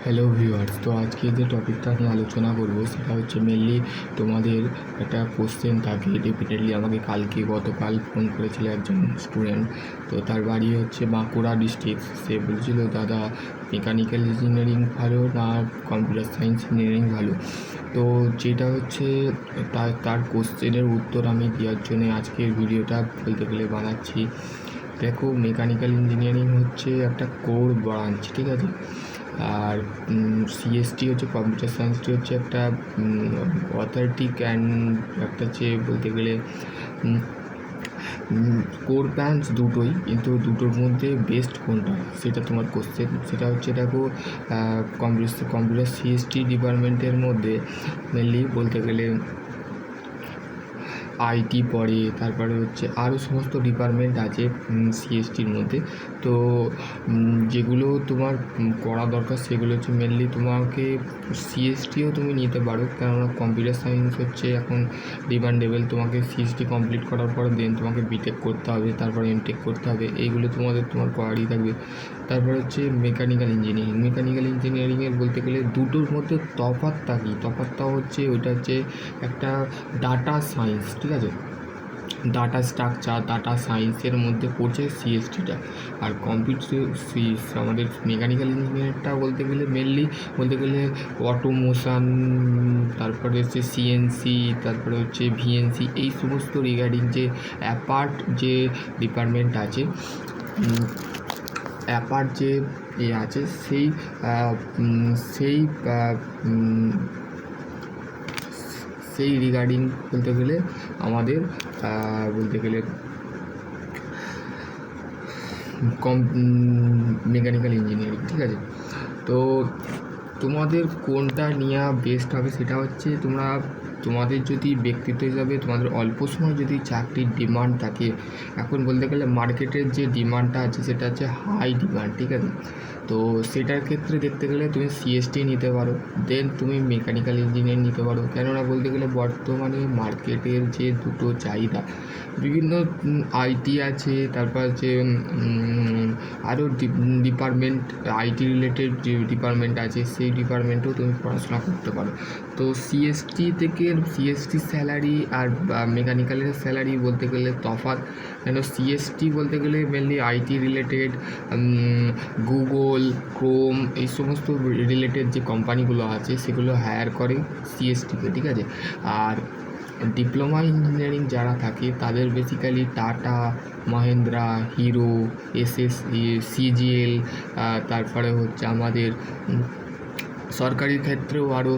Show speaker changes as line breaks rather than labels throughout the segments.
Hello viewers, তো আজকে যে টপিকটা নিয়ে আলোচনা করব সেটা হচ্ছে মেনলি তোমাদের একটা কোশ্চেন থাকে রিপিটেডলি। আমাকে গতকাল ফোন করেছিল একজন স্টুডেন্ট। তো তার বাড়ি হচ্ছে বাঁকুড়া ডিস্ট্রিক্ট। সে বলছিল, দাদা মেকানিক্যাল ইঞ্জিনিয়ারিং ভালো না কম্পিউটার সায়েন্স ইঞ্জিনিয়ারিং ভালো। তো যেটা হচ্ছে তার কোশ্চেনের উত্তর আমি দেওয়ার জন্য আজকের ভিডিওটা বলতে গেলে বানাচ্ছি। দেখো, মেকানিক্যাল ইঞ্জিনিয়ারিং হচ্ছে একটা কোর ব্রাঞ্চ, ঠিক আছে। আর সিএসটি হচ্ছে কম্পিউটার সায়েন্সটি হচ্ছে একটা অথেন্টিক অ্যান্ড একটা হচ্ছে বলতে গেলে কোর ব্রাঞ্চ দুটোই, কিন্তু দুটোর মধ্যে বেস্ট কোনটা সেটা তোমার কোশ্চেন। সেটা হচ্ছে দেখো, কম্পিউটার সিএসটি ডিপার্টমেন্টের মধ্যে মেনলি বলতে গেলে আইটি পড়ে, তারপরে হচ্ছে আরও সমস্ত ডিপার্টমেন্ট আছে সিএসটির মধ্যে। তো যেগুলো তোমার করা দরকার সেগুলো হচ্ছে মেনলি তোমাকে সিএসটিও তুমি নিতে পারো, কেননা কম্পিউটার সায়েন্স হচ্ছে এখন ডিমান্ডেবল। তোমাকে সিএসটি কমপ্লিট করার পর দেন তোমাকে বিটেক করতে হবে, তারপর এমটেক করতে হবে, এইগুলো তোমার করারই থাকবে। তারপর হচ্ছে মেকানিক্যাল ইঞ্জিনিয়ারিংয়ের বলতে গেলে দুটোর মধ্যে তফাৎটা হচ্ছে ওইটা হচ্ছে একটা ডাটা সায়েন্স, ঠিক আছে। ডাটা স্ট্রাকচার, ডাটা সায়েন্সের মধ্যে পড়ছে সিএসটিটা। আর আমাদের মেকানিক্যাল ইঞ্জিনিয়ারটা বলতে গেলে মেনলি বলতে গেলে অটোমোশন, তারপরে হচ্ছে সিএনসি, তারপরে হচ্ছে ভিএনসি, এই সমস্ত রিগার্ডিং যে অ্যাপার্ট যে ডিপার্টমেন্ট আছে, অ্যাপার্ট যে আছে সেই সেই রিগার্ডিং বলতে গেলে আমাদের বলতে গেলে মেকানিক্যাল ইঞ্জিনিয়ারিং, ঠিক আছে। তো তোমাদের কোনটা নেওয়া বেস্ট হবে সেটা হচ্ছে তোমাদের যদি ব্যক্তিত্ব হিসাবে তোমাদের অল্প সময় যদি চাকরির ডিমান্ড থাকে, এখন বলতে গেলে মার্কেটের যে ডিমান্ডটা আছে সেটা হচ্ছে হাই ডিমান্ড, ঠিক আছে। তো সেটার ক্ষেত্রে দেখতে গেলে তুমি সিএসটি নিতে পারো, দেন তুমি মেকানিক্যাল ইঞ্জিনিয়ারিং নিতে পারো। কেননা বলতে গেলে বর্তমানে মার্কেটের যে দুটো চাহিদা, বিভিন্ন আইটি আছে, তারপর হচ্ছে আরও ডিপার্টমেন্ট, আইটি রিলেটেড যে ডিপার্টমেন্ট আছে সেই ডিপার্টমেন্টেও তুমি পড়াশোনা করতে পারো। তো সিএসটি স্যালারি আর মেকানিক্যালের স্যালারি বলতে গেলে তফাৎ। কেন সিএসটি বলতে গেলে mainly IT related, Google, Chrome, এই সমস্ত রিলেটেড যে কোম্পানিগুলো আছে সেগুলো হায়ার করে সিএসটিকে, ঠিক আছে। আর ডিপ্লোমা ইঞ্জিনিয়ারিং যারা থাকে তাদের basically tata, Mahindra, hero, CGL, তারপরে হচ্ছে আমাদের সরকারি ক্ষেত্রেও আরও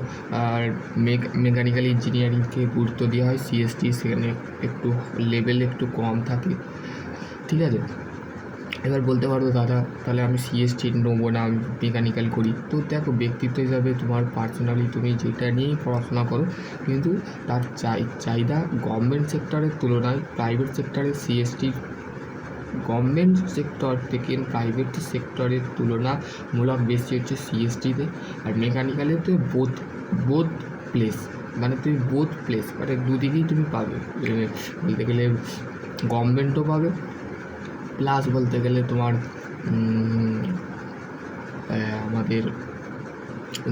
মেকানিক্যাল ইঞ্জিনিয়ারিংকে গুরুত্ব দেওয়া হয়। সিএসটি সেখানে একটু লেভেল একটু কম থাকে, ঠিক আছে। এবার বলতে পারো, দাদা তাহলে আমি সিএসটি নেবো না, আমি মেকানিক্যাল করি। তো দেখো, ব্যক্তিত্ব হিসাবে তোমার পার্সোনালি তুমি যেটা নিয়েই পড়াশোনা করো, কিন্তু তার চাহিদা গভর্নমেন্ট সেক্টরের তুলনায় প্রাইভেট সেক্টরে সিএসটি গভর্নমেন্ট সেক্টর থেকে প্রাইভেট সেক্টরের তুলনামূলক বেশি হচ্ছে সিএসটিতে। আর মেকানিক্যালেতে বোথ প্লেস, মানে তুমি মানে দুদিকেই তুমি পাবে। বলতে গেলে গভর্নমেন্টও পাবে, প্লাস বলতে গেলে তোমার আমাদের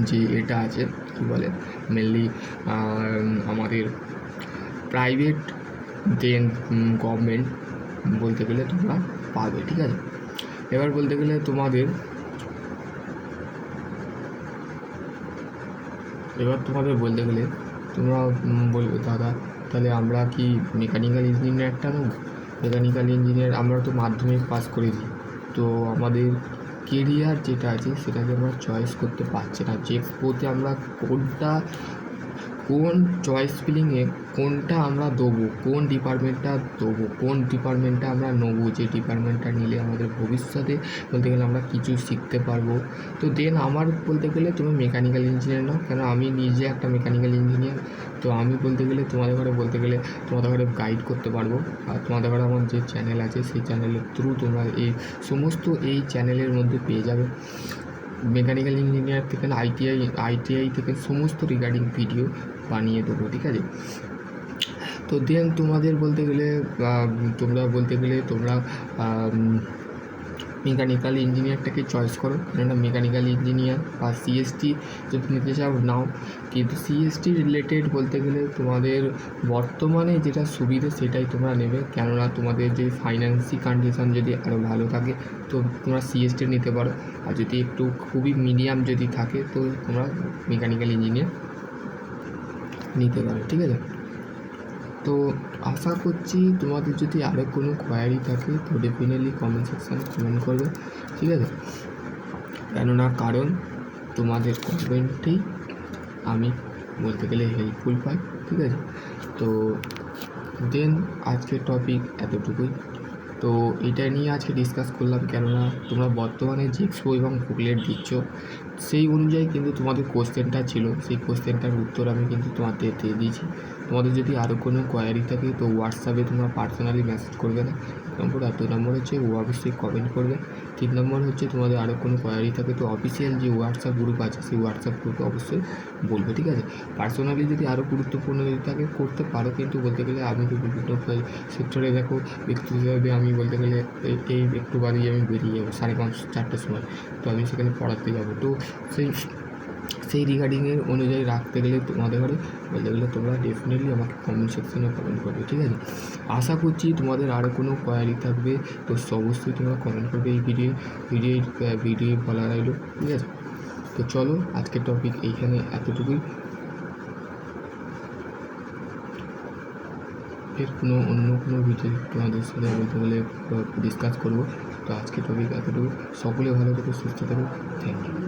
যে এটা আছে কী বলে মেনলি আমাদের প্রাইভেট, দেন গভর্নমেন্ট বলতে গেলে তোমরা পাবে, ঠিক আছে। এবার বলতে গেলে তোমাদের বলতে গেলে তোমরা বলবে, দাদা তাহলে আমরা কি মেকানিক্যাল ইঞ্জিনিয়ারটা নেব? মেকানিক্যাল ইঞ্জিনিয়ার আমরা তো মাধ্যমিক পাস করেছি, তো আমাদের কেরিয়ার যেটা আছে সেটাকে আমরা চয়েস করতে পারছি না, যে পোতে আমরা কোন চয়েস ফিলিংয়ে কোনটা আমরা দেবো, কোন ডিপার্টমেন্টটা আমরা নেবো, যে ডিপার্টমেন্টটা নিলে আমাদের ভবিষ্যতে বলতে গেলে আমরা কিছু শিখতে পারবো। তো দেন আমার বলতে গেলে তুমি মেকানিক্যাল ইঞ্জিনিয়ার নাও, কেন আমি নিজে একটা মেকানিক্যাল ইঞ্জিনিয়ার। তো আমি বলতে গেলে তোমাদের ঘরে গাইড করতে পারবো। আর তোমাদের ঘরে আমার যে চ্যানেল আছে সেই চ্যানেলের থ্রু তোমরা এই চ্যানেলের মধ্যে পেয়ে যাবে মেকানিক্যাল ইঞ্জিনিয়ার থেকে আইটিআই থেকে সমস্ত রিগার্ডিং ভিডিও বানিয়ে দেবো, ঠিক আছে। তো দেন তোমাদের বলতে গেলে তোমরা মেকানিক্যাল ইঞ্জিনিয়ারটাকে চয়েস করো, কেননা মেকানিক্যাল ইঞ্জিনিয়ার বা সিএসটি যদি নিতে চাও নাও। কিন্তু সিএসটি রিলেটেড বলতে গেলে তোমাদের বর্তমানে যেটা সুবিধে সেটাই তোমরা নেবে, কেননা তোমাদের যে ফাইন্যান্সি কন্ডিশন যদি আরও ভালো থাকে তো তোমরা সিএসটি নিতে পারো। আর যদি একটু খুবই মিডিয়াম যদি থাকে তো তোমরা মেকানিক্যাল ইঞ্জিনিয়ার নিতে পারো, ঠিক আছে। তো আশা করছি তোমাদের যদি আরও কোনো কোয়ারি থাকে তো ডেফিনেটলি কমেন্ট সেকশানে কমেন্ট করবে, ঠিক আছে। কেননা কারণ তোমাদের কমেন্টেই আমি বলতে গেলে হেল্পফুল পাই, ঠিক আছে। তো দেন আজকের টপিক এতটুকুই। তো এটা নিয়ে আজকে ডিসকাস করলাম, কেননা তোমরা বর্তমানে জিক্সপো এবং বুকলেট দিচ্ছ, সেই অনুযায়ী কিন্তু তোমাদের কোশ্চেনটা ছিল, সেই কোশ্চেনটার উত্তর আমি কিন্তু তোমাদের দিয়ে দিয়েছি। তোমাদের যদি আরও কোনো কোয়ারি থাকে তো হোয়াটসঅ্যাপে তোমরা পার্সোনালি মেসেজ করবে না, নম্বর। আর 2 নম্বর হচ্ছে অবশ্যই কমেন্ট করবে। 3 নম্বর হচ্ছে তোমাদের আরও কোনো কোয়ারি থাকে তো অফিসিয়াল যে হোয়াটসঅ্যাপ গ্রুপ আছে সেই হোয়াটসঅ্যাপ গ্রুপে অবশ্যই বলবে, ঠিক আছে। পার্সোনালি যদি আরও গুরুত্বপূর্ণ যদি থাকে করতে পারো, কিন্তু বলতে গেলে আমি তো বিভিন্ন সেক্টরে দেখো ব্যক্তি হিসাবে আমি বলতে গেলে এই একটু বাদেই আমি বেরিয়ে যাবো 3:30-4টের সময়, তো আমি সেখানে পড়াতে যাবো। তো সেই রিগার্ডিংয়ের অনুযায়ী রাখতে গেলে তোমাদের ঘরে বলতে গেলে তোমরা ডেফিনেটলি আমাকে কমেন্ট সেকশনে কমেন্ট করবে, ঠিক আছে। আশা করছি তোমাদের আরও কোনো কোয়ারি থাকবে তো অবশ্যই তোমরা কমেন্ট করবে এই ভিডিও বলা রইলো, ঠিক আছে। তো চলো আজকের টপিক এইখানে এতটুকুই, এর অন্য কোনো ভিডিও তোমাদের সাথে বলতে গেলে ডিসকাস করবো। তো আজকের টপিক এতটুকু, সকলে ভালো থেকো, সুস্থ থেকো, থ্যাংক ইউ।